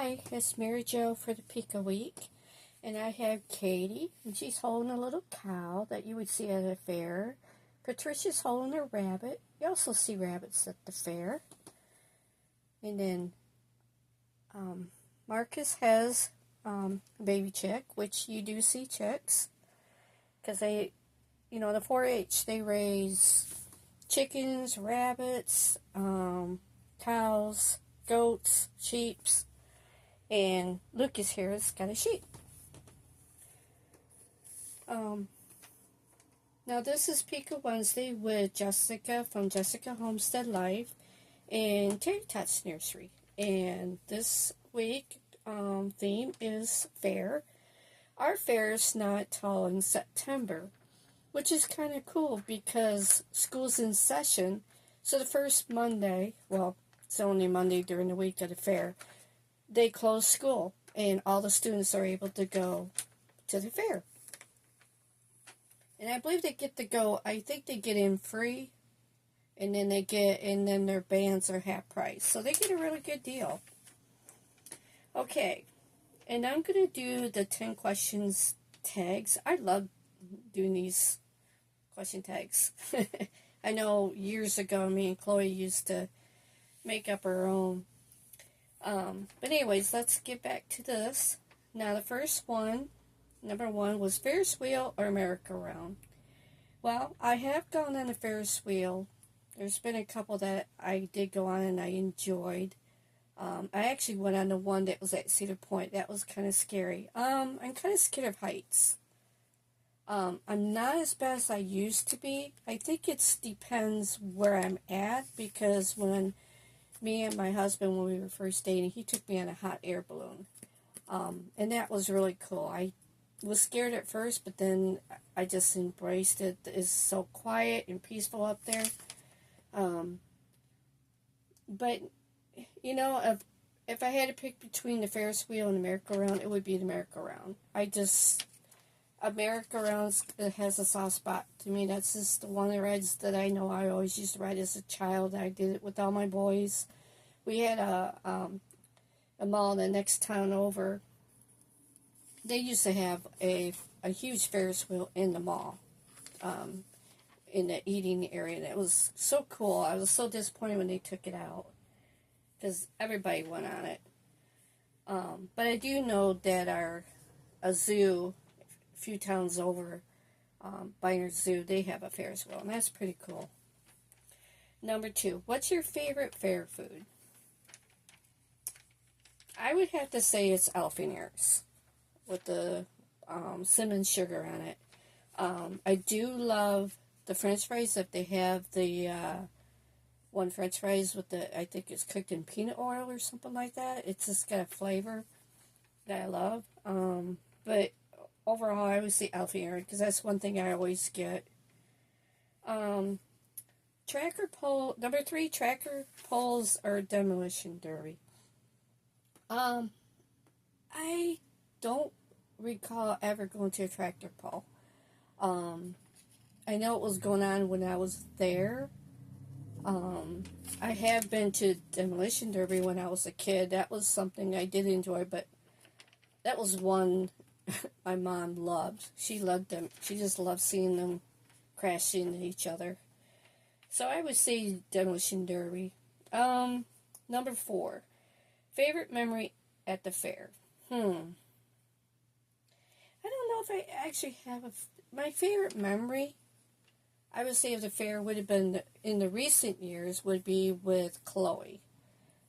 Hi, it's Mary Jo for the Pika Week, and I have Katie, and she's holding a little cow that you would see at a fair. Patricia's holding a rabbit. You also see rabbits at the fair. And then Marcus has a baby chick, which you do see chicks, because the 4-H, they raise chickens, rabbits, cows, goats, sheeps. And Lucas here has got a sheep. Now this is Pika Wednesday with Jessica from Jessica Homestead Life and Terry Tots Nursery. And this week theme is fair. Our fair is not till in September, which is kind of cool because school's in session. So the first Monday, well, it's only Monday during the week at the fair, they close school and all the students are able to go to the fair. And I believe they get to go, I think they get in free, and then their bands are half price. So they get a really good deal. Okay, and I'm going to do the 10 questions tags. I love doing these question tags. I know years ago me and Chloe used to make up our own. But anyways, let's get back to this. Now the first one, number 1, was Ferris wheel or merry-go-round. Well, I have gone on a Ferris wheel. There's been a couple that I did go on and I enjoyed. I actually went on the one that was at Cedar Point. That was kind of scary. I'm kind of scared of heights. I'm not as bad as I used to be. I think it depends where I'm at, because when me and my husband, when we were first dating, he took me on a hot air balloon. And that was really cool. I was scared at first, but then I just embraced it. It's so quiet and peaceful up there. But, if I had to pick between the Ferris wheel and the merry-go-round, it would be the merry-go-round. A merry-go-round has a soft spot to me. That's just one of the rides that I know I always used to ride as a child. I did it with all my boys. We had a mall in the next town over. They used to have a huge Ferris wheel in the mall, in the eating area, and it was so cool. I was so disappointed when they took it out, because everybody went on it. But I do know that a zoo, a few towns over, Byron Zoo, they have a Ferris wheel, and that's pretty cool. Number 2, what's your favorite fair food? I would have to say it's elephant ears with the cinnamon sugar on it. I do love the French fries, if they have the one French fries with I think it's cooked in peanut oil or something like that. It's just got a flavor that I love. But overall, I would say elephant ear, because that's one thing I always get. Tracker pole, number 3, tracker poles or demolition derby. I don't recall ever going to a tractor pull. I know it was going on when I was there. I have been to demolition derby when I was a kid. That was something I did enjoy, but that was one my mom loved. She loved them. She just loved seeing them crashing into each other. So I would say demolition derby. Number 4, favorite memory at the fair. I don't know if I actually have my favorite memory, I would say, of the fair would have been, in the recent years, would be with Chloe.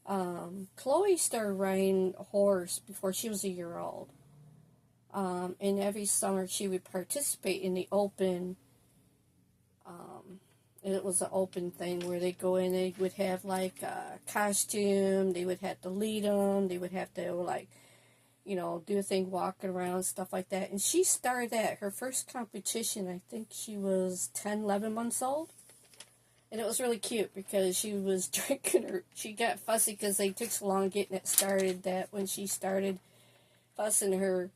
Chloe started riding a horse before she was a year old. And every summer she would participate in the open, it was an open thing where they go in, they would have like a costume, they would have to lead them, they would have to do a thing walking around, stuff like that. And she started that. Her first competition, I think she was 10, 11 months old. And it was really cute because she was drinking she got fussy because they took so long getting it started, that when she started fussing, her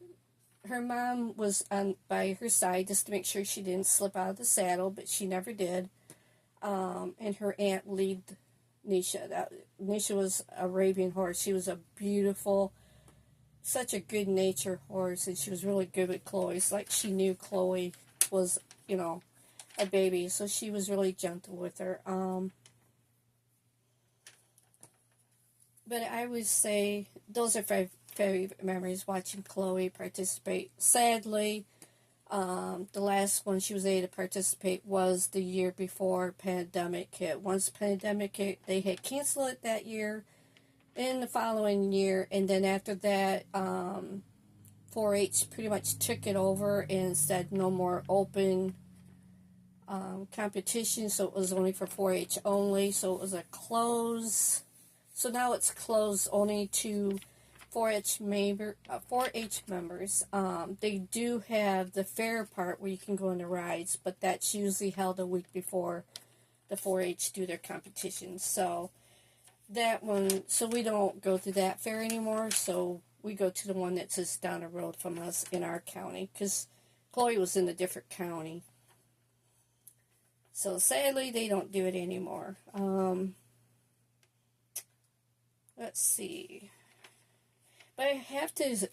mom was by her side just to make sure she didn't slip out of the saddle, but she never did. And her aunt lead Nisha. Nisha was an Arabian horse. She was a beautiful such a good natured horse, and she was really good with Chloe. It's like she knew Chloe was, you know, a baby, so she was really gentle with her. But I would say those are my favorite memories, watching Chloe participate. Sadly, the last one she was able to participate was the year before pandemic hit. Once pandemic hit, they had canceled it that year, in the following year, and then after that, 4-H pretty much took it over and said no more open competition, so it was only for 4-H only, so it was a close. So now it's closed only to 4-H members. They do have the fair part where you can go on the rides, but that's usually held a week before the 4-H do their competitions. So that one, so we don't go to that fair anymore, so we go to the one that's just down the road from us in our county, because Chloe was in a different county. So sadly, they don't do it anymore. Let's see. But I have to,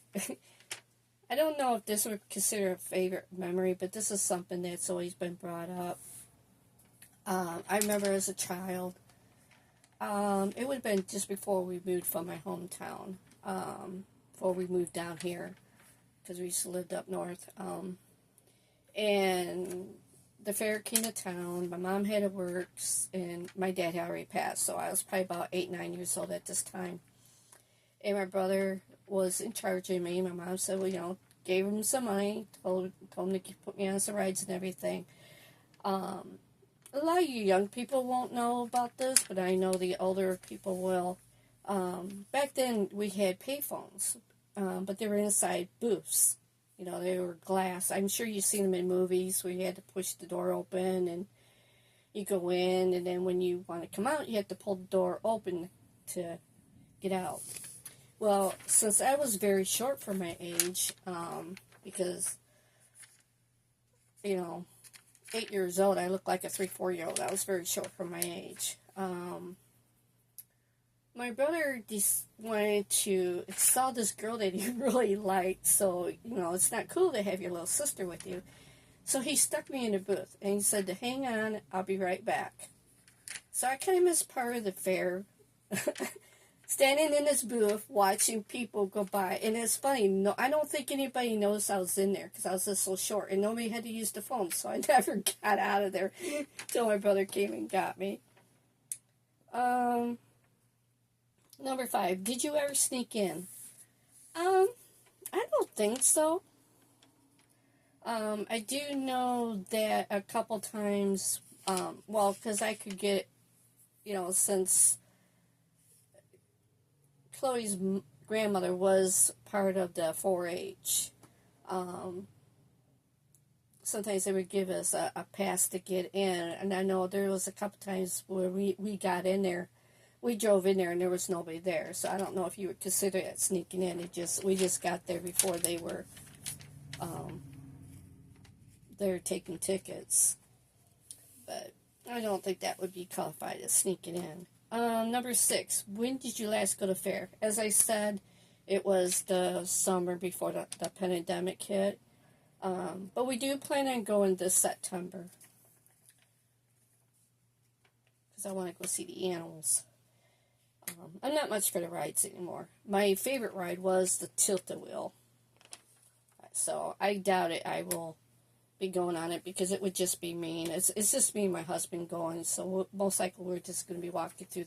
I don't know if this would consider a favorite memory, but this is something that's always been brought up. I remember as a child, it would have been just before we moved from my hometown, before we moved down here, because we used to live up north. And the fair came to town. My mom had to work, and my dad had already passed, so I was probably about 8, 9 years old at this time. And my brother was in charge of me. My mom said, well, you know, gave him some money, told him to put me on some rides and everything. A lot of you young people won't know about this, but I know the older people will. Back then, we had payphones, but they were inside booths. You know, they were glass. I'm sure you've seen them in movies where you had to push the door open and you go in, and then when you want to come out, you have to pull the door open to get out. Well, since I was very short for my age, because, you know, 8 years old, I looked like a 3-4-year-old. I was very short for my age. My brother saw this girl that he really liked, so, you know, it's not cool to have your little sister with you. So he stuck me in a booth, and he said to hang on, I'll be right back. So I kind of missed part of the fair, standing in this booth, watching people go by. And it's funny, no, I don't think anybody knows I was in there, because I was just so short, and nobody had to use the phone, so I never got out of there until my brother came and got me. Number 5, did you ever sneak in? I don't think so. I do know that a couple times, well, because I could get, you know, since Chloe's grandmother was part of the 4-H, sometimes they would give us a pass to get in, and I know there was a couple times where we got in there. We drove in there and there was nobody there, so I don't know if you would consider it sneaking in. We just got there before they were taking tickets, but I don't think that would be qualified as sneaking in. Number 6, when did you last go to fair? As I said, it was the summer before the pandemic hit, but we do plan on going this September because I want to go see the animals. I'm not much for the rides anymore. My favorite ride was the tilt-a-wheel. So I doubt it I will be going on it because it would just be me. And it's just me and my husband going. So most likely we're just going to be walking through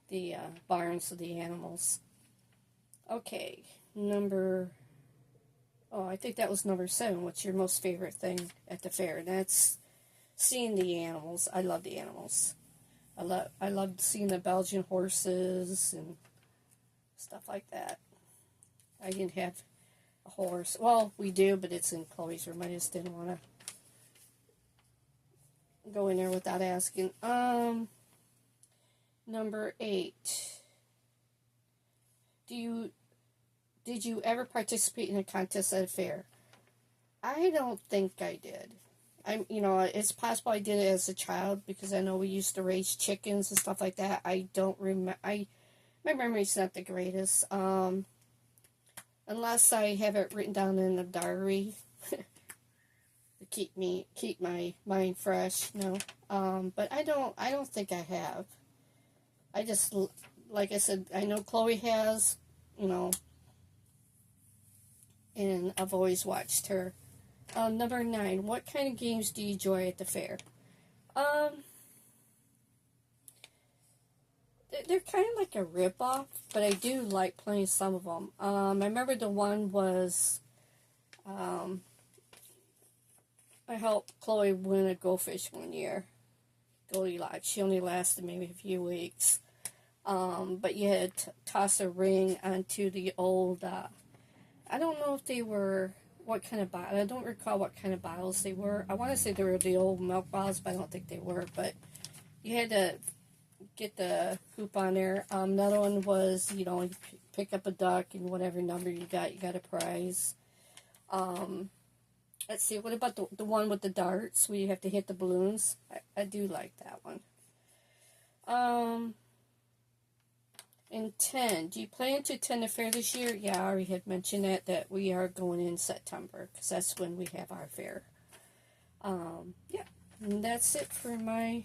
the barns of the animals. Okay, I think that was number 7. What's your most favorite thing at the fair? And that's seeing the animals. I love the animals. I loved seeing the Belgian horses and stuff like that. I didn't have a horse. Well, we do, but it's in Chloe's room. I just didn't want to go in there without asking. Number 8. Did you ever participate in a contest at a fair? I don't think I did. It's possible I did it as a child because I know we used to raise chickens and stuff like that. I don't remember. My memory's not the greatest. unless I have it written down in a diary to keep my mind fresh, you know. But I don't think I have. I just, like I said, I know Chloe has, you know, and I've always watched her. Number 9, what kind of games do you enjoy at the fair? Um, they're kind of like a ripoff, but I do like playing some of them. I remember the one was, um, I helped Chloe win a Go Fish one year. Goldilocks. She only lasted maybe a few weeks. But you had to toss a ring onto the old, I don't know if they were, what kind of bottle, I don't recall what kind of bottles they were. I want to say they were the old milk bottles, but I don't think they were. But you had to get the hoop on there. Another one was, you know, you pick up a duck and whatever number you got a prize. Let's see, what about the one with the darts where you have to hit the balloons? I do like that one. And 10, do you plan to attend the fair this year? Yeah, I already had mentioned that we are going in September because that's when we have our fair. Yeah, and that's it for my.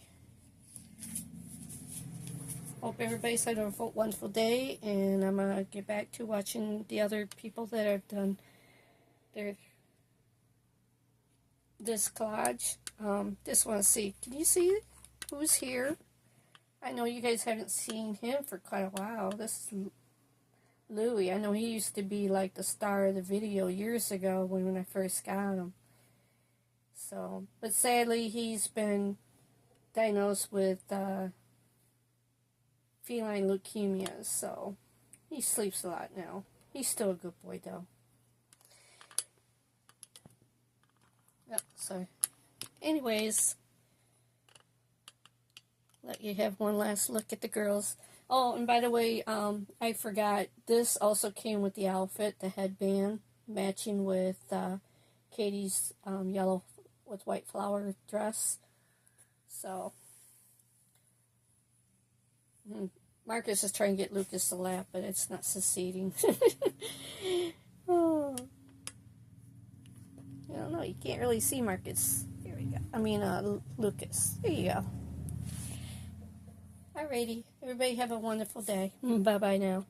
Hope everybody's had a wonderful day, and I'm gonna get back to watching the other people that have done this collage. Just want to see. Can you see who's here? I know you guys haven't seen him for quite a while. This is Louie. I know he used to be like the star of the video years ago when I first got him. So, but sadly, he's been diagnosed with feline leukemia, so he sleeps a lot now. He's still a good boy, though. Yep, so anyways, let you have one last look at the girls. Oh, and by the way, I forgot, this also came with the outfit, the headband, matching with Katie's yellow with white flower dress. So, Marcus is trying to get Lucas to laugh, but it's not succeeding. Oh. I don't know, you can't really see Marcus. Here we go. I mean, Lucas. There you go. Alrighty. Everybody have a wonderful day. Bye-bye now.